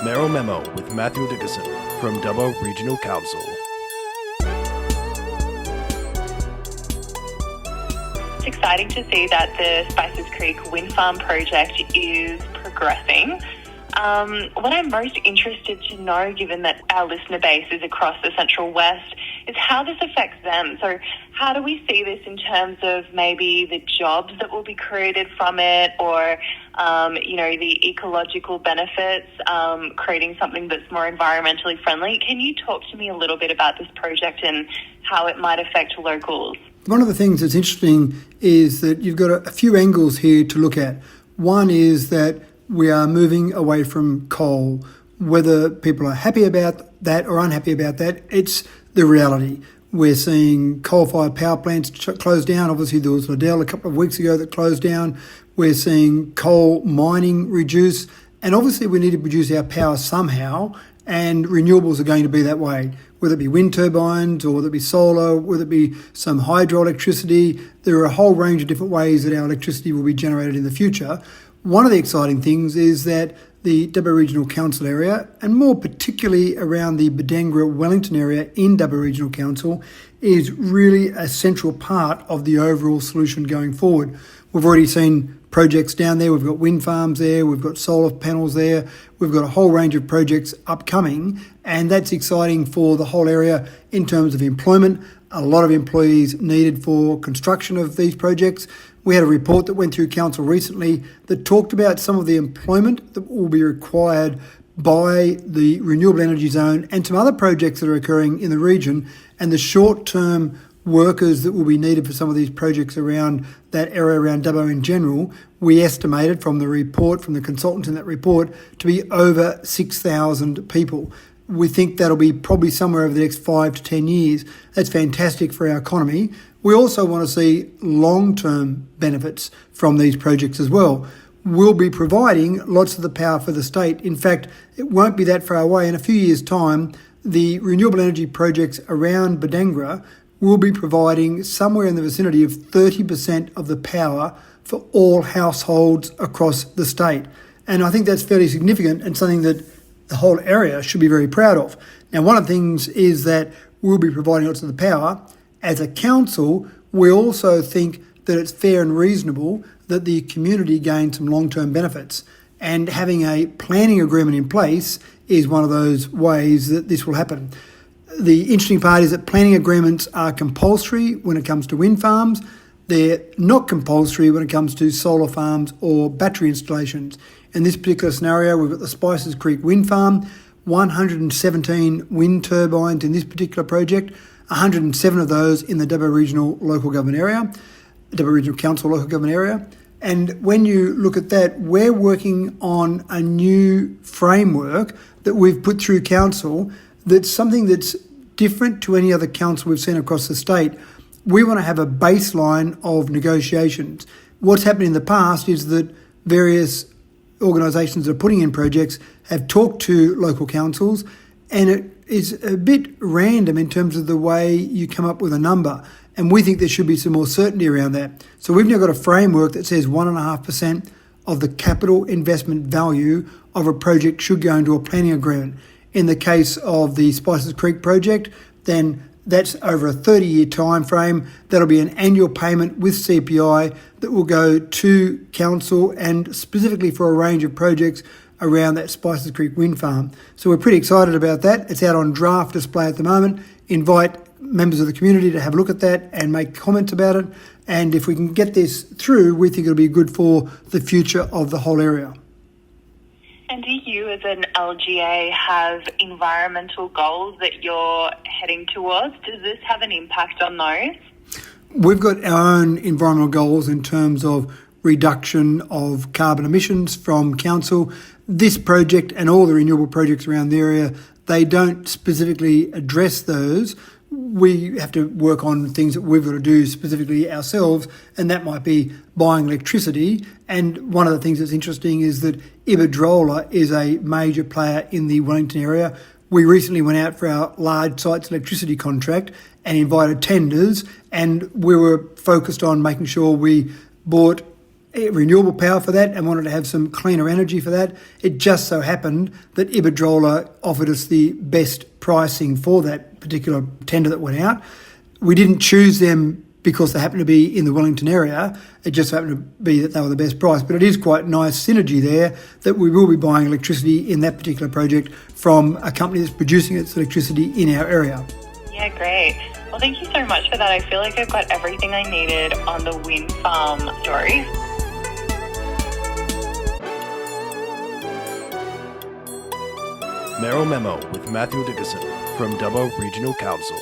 Mayoral Memo with Matthew Dickerson from Dubbo Regional Council. It's exciting to see that the Spices Creek Wind Farm project is progressing. What I'm most interested to know, given that our listener base is across the Central West, is how this affects them. So how do we see this in terms of maybe the jobs that will be created from it, or, the ecological benefits, creating something that's more environmentally friendly? Can you talk to me a little bit about this project and how it might affect locals? One of the things that's interesting is that you've got a few angles here to look at. One is that we are moving away from coal. Whether people are happy about that or unhappy about that, it's the reality. We're seeing coal-fired power plants close down. Obviously, there was Liddell a couple of weeks ago that closed down. We're seeing coal mining reduce. And obviously, we need to produce our power somehow, and renewables are going to be that way. Whether it be wind turbines or whether it be solar, whether it be some hydroelectricity, there are a whole range of different ways that our electricity will be generated in the future. One of the exciting things is that the Dubbo Regional Council area, and more particularly around the Budengra-Wellington area in Dubbo Regional Council, is really a central part of the overall solution going forward. We've already seen projects down there. We've got wind farms there. We've got solar panels there. We've got a whole range of projects upcoming, and that's exciting for the whole area in terms of employment. A lot of employees needed for construction of these projects. We had a report that went through council recently that talked about some of the employment that will be required by the renewable energy zone and some other projects that are occurring in the region, and the short-term workers that will be needed for some of these projects around that area around Dubbo in general. We estimated from the report, from the consultants in that report, to be over 6,000 people. We think that'll be probably somewhere over the next 5 to 10 years. That's fantastic for our economy. We also want to see long-term benefits from these projects as well. We'll be providing lots of the power for the state. In fact, it won't be that far away. In a few years' time, the renewable energy projects around Budengra will be providing somewhere in the vicinity of 30% of the power for all households across the state. And I think that's fairly significant and something that the whole area should be very proud of. Now, one of the things is that we'll be providing lots of the power. As a council, we also think that it's fair and reasonable that the community gain some long-term benefits. And having a planning agreement in place is one of those ways that this will happen. The interesting part is that planning agreements are compulsory when it comes to wind farms. They're not compulsory when it comes to solar farms or battery installations. In this particular scenario, we've got the Spices Creek Wind Farm, 117 wind turbines in this particular project, 107 of those in the Dubbo Regional Local Government Area, Dubbo Regional Council Local Government Area. And when you look at that, we're working on a new framework that we've put through council that's something that's different to any other council we've seen across the state. We want to have a baseline of negotiations. What's happened in the past is that various organisations that are putting in projects have talked to local councils, and it is a bit random in terms of the way you come up with a number. And we think there should be some more certainty around that. So we've now got a framework that says 1.5% of the capital investment value of a project should go into a planning agreement. In the case of the Spices Creek project, then that's over a 30-year time frame. That'll be an annual payment with CPI that will go to council and specifically for a range of projects around that Spices Creek wind farm. So we're pretty excited about that. It's out on draft display at the moment. Invite members of the community to have a look at that and make comments about it. And if we can get this through, we think it'll be good for the future of the whole area. And do you as an LGA have environmental goals that you're heading towards? Does this have an impact on those? We've got our own environmental goals in terms of reduction of carbon emissions from council. This project and all the renewable projects around the area, they don't specifically address those. We have to work on things that we've got to do specifically ourselves, and that might be buying electricity. And one of the things that's interesting is that Iberdrola is a major player in the Wellington area. We recently went out for our large sites electricity contract and invited tenders, and we were focused on making sure we bought renewable power for that and wanted to have some cleaner energy for that. It just so happened that Iberdrola offered us the best pricing for that particular tender that went out. We didn't choose them because they happened to be in the Wellington area. It just happened to be that they were the best price. But it is quite nice synergy there that we will be buying electricity in that particular project from a company that's producing its electricity in our area. Yeah, great. Well, thank you so much for that. I feel like I've got everything I needed on the wind farm story. Mayoral Memo with Matthew Dickinson from Dubbo Regional Council.